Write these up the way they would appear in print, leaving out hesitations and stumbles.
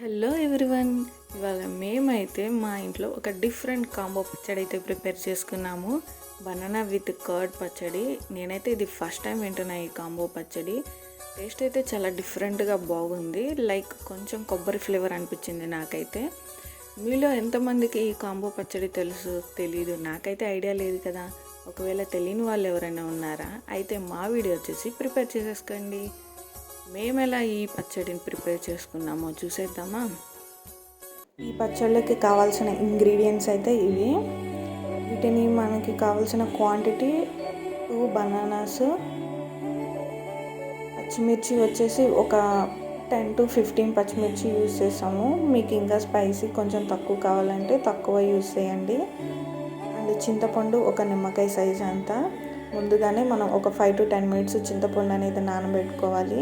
Hello everyone, ఇవాళ మేమైతే మా ఇంట్లో ఒక డిఫరెంట్ కాంబో పచ్చడి అయితే ప్రిపేర్ చేసుకున్నాము. బనానా విత్ కర్డ్ పచ్చడి. నేనైతే ఇది ఫస్ట్ టైం వింటున్నా ఈ కాంబో పచ్చడి. టేస్ట్ అయితే చాలా డిఫరెంట్గా బాగుంది. లైక్ కొంచెం కొబ్బరి ఫ్లేవర్ అనిపించింది నాకైతే. మీలో ఎంతమందికి ఈ కాంబో పచ్చడి తెలుసు తెలీదు, నాకైతే ఐడియా లేదు కదా. ఒకవేళ తెలియని వాళ్ళు ఎవరైనా ఉన్నారా అయితే మా వీడియో వచ్చేసి ప్రిపేర్ చేసేసుకోండి. మేము ఎలా ఈ పచ్చడిని ప్రిపేర్ చేసుకున్నామో చూసేద్దామా. ఈ పచ్చళ్ళకి కావాల్సిన ఇంగ్రీడియంట్స్ అయితే ఇవి. వీటిని మనకి కావాల్సిన క్వాంటిటీ 2 బనానాస్, పచ్చిమిర్చి వచ్చేసి ఒక 10 to 15 పచ్చిమిర్చి యూస్ చేసాము. మీకు ఇంకా స్పైసీ కొంచెం తక్కువ కావాలంటే తక్కువ యూస్ చేయండి. అండ్ చింతపండు ఒక నిమ్మకాయ సైజ్ అంతా. ముందుగానే మనం ఒక 5 to 10 minutes చింతపండు అనేది నానబెట్టుకోవాలి.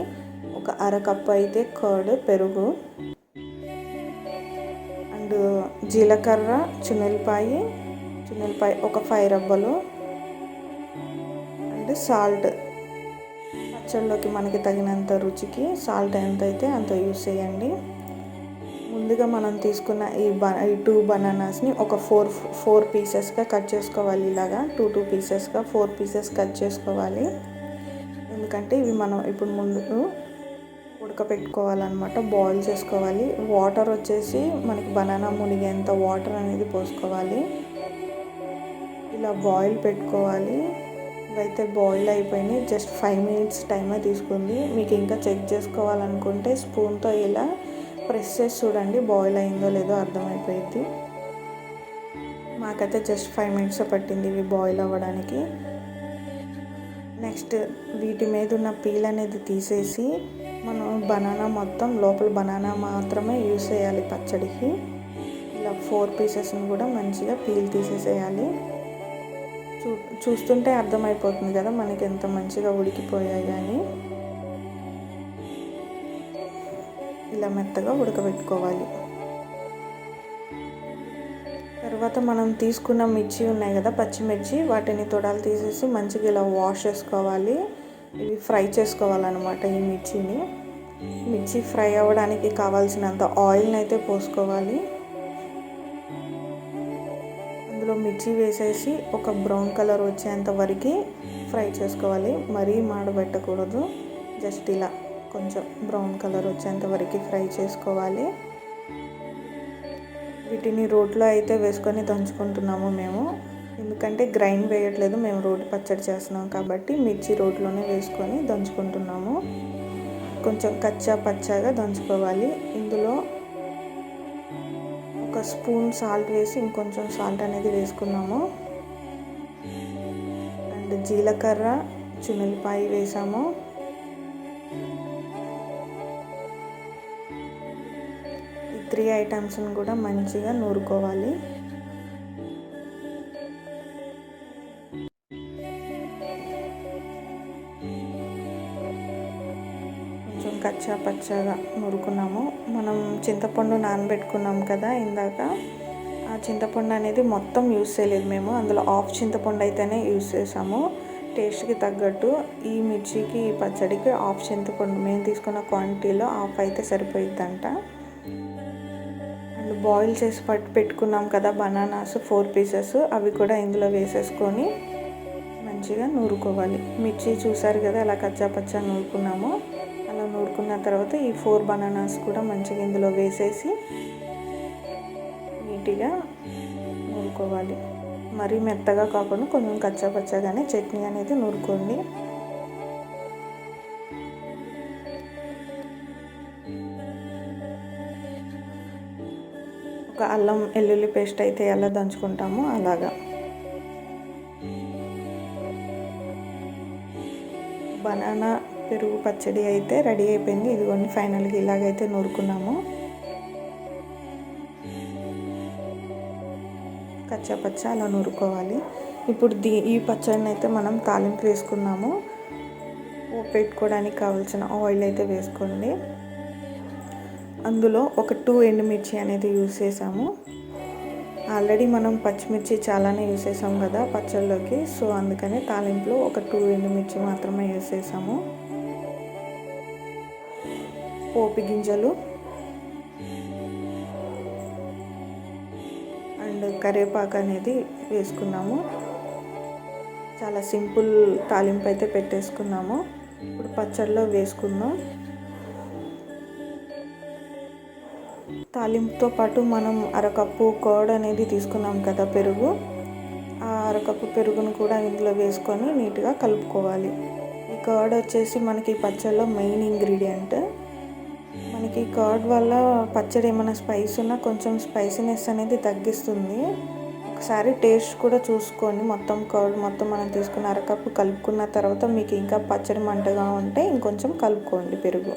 ఒక అరకప్పు అయితే కర్డ్ పెరుగు, అండ్ జీలకర్ర, చున్నెల్లిపాయ ఒక 5 రబ్బలు, అండ్ సాల్ట్. పచ్చళ్ళలోకి మనకి తగినంత రుచికి సాల్ట్ ఎంత అయితే అంత యూస్ చేయండి. ముందుగా మనం తీసుకున్న ఈ 2 బనానాస్ని ఒక 4 పీసెస్గా కట్ చేసుకోవాలి. ఇలాగా 2 పీసెస్గా 4 పీసెస్ కట్ చేసుకోవాలి. ఎందుకంటే ఇవి మనం ఇప్పుడు ముందు ఉడకపెట్టుకోవాలన్నమాట, బాయిల్ చేసుకోవాలి. వాటర్ వచ్చేసి మనకి బనానా మునిగేంత వాటర్ అనేది పోసుకోవాలి. ఇలా బాయిల్ పెట్టుకోవాలి. ఇవైతే బాయిల్ అయిపోయినాయి. జస్ట్ 5 minutes టైమే తీసుకుంది. మీకు ఇంకా చెక్ చేసుకోవాలనుకుంటే స్పూన్తో ఇలా ప్రెస్ చేసి చూడండి, బాయిల్ అయిందో లేదో అర్థమైపోయింది. మాకైతే జస్ట్ 5 minutes పట్టింది ఇవి బాయిల్ అవ్వడానికి. నెక్స్ట్ వీటి మీద ఉన్న పీల్ అనేది తీసేసి మనం బనానా మొత్తం లోపల బనానా మాత్రమే యూస్ చేయాలి పచ్చడికి. ఇలా 4 పీసెస్ని కూడా మంచిగా పీల్ తీసేసేయాలి. చూస్తుంటే అర్థమైపోతుంది కదా మనకి ఎంత మంచిగా ఉడికిపోయాయి అని. ఇలా మెత్తగా ఉడకబెట్టుకోవాలి. తర్వాత మనం తీసుకున్న మిర్చి ఉన్నాయి కదా, పచ్చిమిర్చి, వాటిని తొడాలు తీసేసి మంచిగా ఇలా వాష్ చేసుకోవాలి. ఇవి ఫ్రై చేసుకోవాలన్నమాట. ఈ మిర్చి ఫ్రై అవ్వడానికి కావాల్సినంత ఆయిల్ని అయితే పోసుకోవాలి. అందులో మిర్చి వేసేసి ఒక బ్రౌన్ కలర్ వచ్చేంత వరకు ఫ్రై చేసుకోవాలి. మరీ మాడబెట్టకూడదు, జస్ట్ ఇలా కొంచెం బ్రౌన్ కలర్ వచ్చేంత వరకు ఫ్రై చేసుకోవాలి. వీటిని రోట్లో అయితే వేసుకొని దంచుకుంటున్నాము మేము. ఎందుకంటే గ్రైండ్ వేయట్లేదు, మేము రోటి పచ్చడి చేస్తున్నాం కాబట్టి మిర్చి రోట్లోనే వేసుకొని దంచుకుంటున్నాము. కొంచెం కచ్చా పచ్చాగా దంచుకోవాలి. ఇందులో ఒక స్పూన్ సాల్ట్ వేసి ఇంకొంచెం సాల్ట్ అనేది వేసుకున్నాము. అండ్ జీలకర్ర, చున్నెల్లిపాయ వేసాము. ఈ 3 ఐటమ్స్ని కూడా మంచిగా నూరుకోవాలి. కొంచెం కచ్చా పచ్చాగా నూరుకున్నాము. మనం చింతపండు నానబెట్టుకున్నాం కదా ఇందాక, ఆ చింతపండు అనేది మొత్తం యూస్ చేయలేదు మేము. అందులో హాఫ్ చింతపండు అయితేనే యూస్ చేసాము. టేస్ట్కి తగ్గట్టు ఈ మిర్చికి ఈ పచ్చడికి హాఫ్ చింతపండు మేము తీసుకున్న క్వాంటిటీలో హాఫ్ అయితే సరిపోయిద్దంట. అండ్ బాయిల్ చేసి పెట్టుకున్నాం కదా బనానాస్ 4 పీసెస్, అవి కూడా ఇందులో వేసేసుకొని మంచిగా నూరుకోవాలి. మిర్చి చూసారు కదా ఎలా కచ్చా పచ్చా నూరుకున్నామో, అలా నూరుకున్న తర్వాత ఈ 4 బనానాస్ కూడా మంచిగా ఇందులో వేసేసి నీట్గా నూరుకోవాలి. మరీ మెత్తగా కాకుండా కొంచెం కచ్చా పచ్చగానే చట్నీ అనేది నూరుకోండి. ఒక అల్లం వెల్లుల్లి పేస్ట్ అయితే ఎలా దంచుకుంటామో అలాగా. బనానా పెరుగు పచ్చడి అయితే రెడీ అయిపోయింది. ఇదిగోండి ఫైనల్గా ఇలాగైతే నూరుకున్నాము. కచ్చా పచ్చా అలా నూరుకోవాలి. ఇప్పుడు ఈ పచ్చడిని అయితే మనం తాలింపు వేసుకున్నాము. పెట్టుకోవడానికి కావాల్సిన ఆయిల్ అయితే వేసుకోండి. అందులో ఒక 2 ఎండుమిర్చి అనేది యూస్ చేసాము. ఆల్రెడీ మనం పచ్చిమిర్చి చాలానే యూస్ చేసాం కదా పచ్చళ్ళలోకి, సో అందుకని తాలింపులో ఒక 2 ఎండుమిర్చి మాత్రమే యూస్ చేసాము. పోపు గింజలు, అండ్ కరివేపాకు అనేది వేసుకున్నాము. చాలా సింపుల్ తాలింపు అయితే పెట్టేసుకున్నాము. ఇప్పుడు పచ్చడిలో వేసుకుందాం. తాలింపుతో పాటు మనం అరకప్పు కర్డ్ అనేది తీసుకున్నాం కదా, పెరుగు. ఆ అరకప్పు పెరుగును కూడా ఇందులో వేసుకొని నీట్గా కలుపుకోవాలి. ఈ కర్డ్ వచ్చేసి మనకి పచ్చడిలో మెయిన్ ఇంగ్రీడియంట్. మనకి కర్డ్ వల్ల పచ్చడి ఏమైనా స్పైస్ ఉన్నా కొంచెం స్పైసీనెస్ అనేది తగ్గిస్తుంది. ఒకసారి టేస్ట్ కూడా చూసుకొని మొత్తం కర్డ్ మొత్తం మనం తీసుకున్న అరకప్పు కలుపుకున్న తర్వాత మీకు ఇంకా పచ్చడి మంటగా ఉంటే ఇంకొంచెం కలుపుకోండి పెరుగు.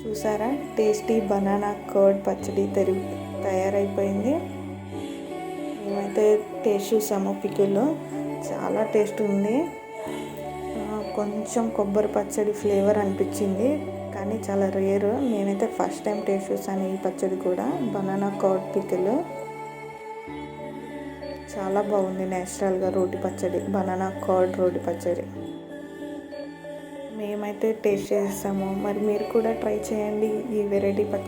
చూసారా, టేస్టీ బనానా కర్డ్ పచ్చడి తయారైపోయింది. మేమైతే టేస్ట్ చూసాము పికిల్లో, చాలా టేస్ట్ ఉంది. కొంచెం కొబ్బరి పచ్చడి ఫ్లేవర్ అనిపించింది, కానీ చాలా రేర్. నేనైతే ఫస్ట్ టైం టేస్ట్ చూసాను ఈ పచ్చడి కూడా, బనానా కర్డ్ పికిల్. చాలా బాగుంది. నేచురల్గా రోటి పచ్చడి, బనానా కర్డ్ రోటి పచ్చడి మేమైతే టేస్ట్ చేసాము. మరి మీరు కూడా ట్రై చేయండి ఈ వెరైటీ పచ్చడి.